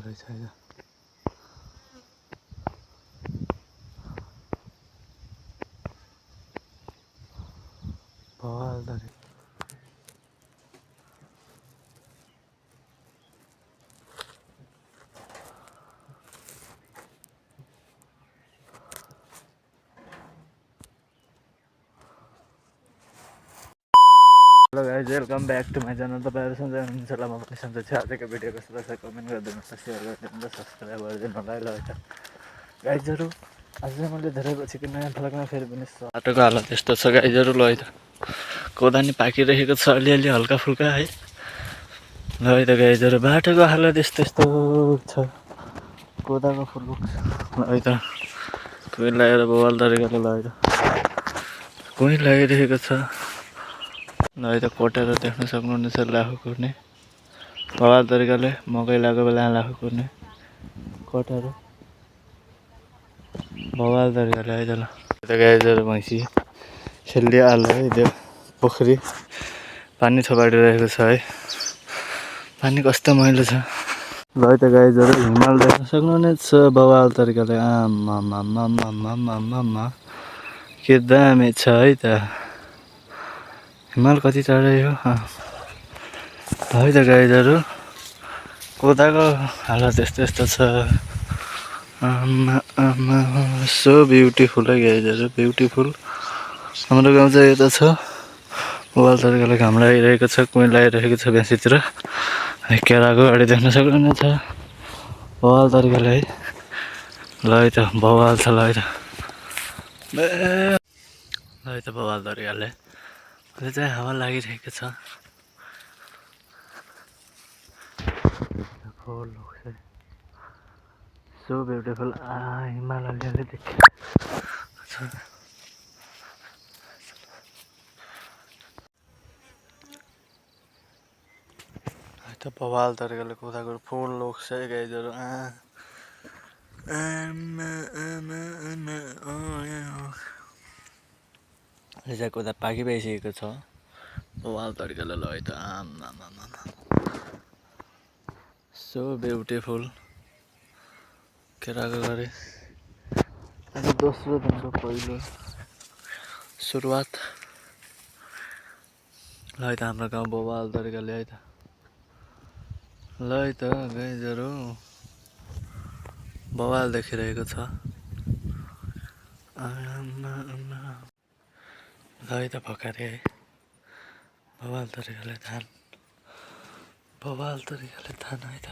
रहेछ हैन भवालधरी hello guys welcome back to my channel तपाईँहरू सधैँ हुनुहुन्छ होला म पनि सन्चै छु आजको भिडियो कस्तो लाग्छ कमेन्ट गरिदिनु होस् सेयर गरिदिनु होस् सब्सक्राइब गरिदिनु होला है ल गाइजहरू आज चाहिँ मैले धेरै पछिको नयाँ भ्लगमा फेरि पनि बाटोको हालत यस्तो छ गाइजहरू ल है त कोदानी पाकिरहेको छ अलिअलि हल्का फुल्का है ल है त गाइजहरू बाटोको हालत यस्तो यस्तो छ कोदाको फुल ल है त कोही लगाएर बवाल तरिकाले ल है त कोही लगाइरहेको छ ल है त कोटेर देख्न सक्नुहुनेछ लाखु कुर्ने बवाल तरिकाले मकै लगाएको बेला लाखु कुर्ने कोटेर बवाल तरिकाले है त ल गाइजहरू भैँसी खेलिहाल्यो है त्यो पोखरी पानी थोपाडिरहेको छ है पानी कस्तो मैलो छ ल है त गाइजहरू हिमाल देख्न सक्नुहुनेछ बवाल तरिकाले आमा के दामी छ है त हिमाल कति टाढै हो है त गाइजहरू कोदाको हालत यस्तो यस्तो छ आमा सो ब्युटिफुल है गाइजहरू ब्युटिफुल हाम्रो गाउँ चाहिँ यता छ बवाल तरिकाले घाम लागिरहेको छ कुइँ लागिरहेको छ भ्यासीतिर केराको अगाडि देख्न सक्नुहुनेछ बवाल तरिकाले है ल है त बवाल छ ल है त बवाल तरिकाले अहिले चाहिँ हावा लागिरहेको छ फुल सो ब्युटिफुल हिमाल अलिअलि देखिन्छ त बवाल तरिकाले कोदाको फुल लोक्छ है गाइजहरू अहिले चाहिँ कोदा पाकी भइसकेको छ बवाल तरिकाले ल है त सो ब्युटिफुल केराको गरे आज दोस्रो दिनको पहिलो सुरुवात ल है त हाम्रो गाउँ बवाल तरिकाले है त ल है त गाइजहरू बवाल देखिरहेको छ ल है त भकारे है बवाल तरिकाले धान है त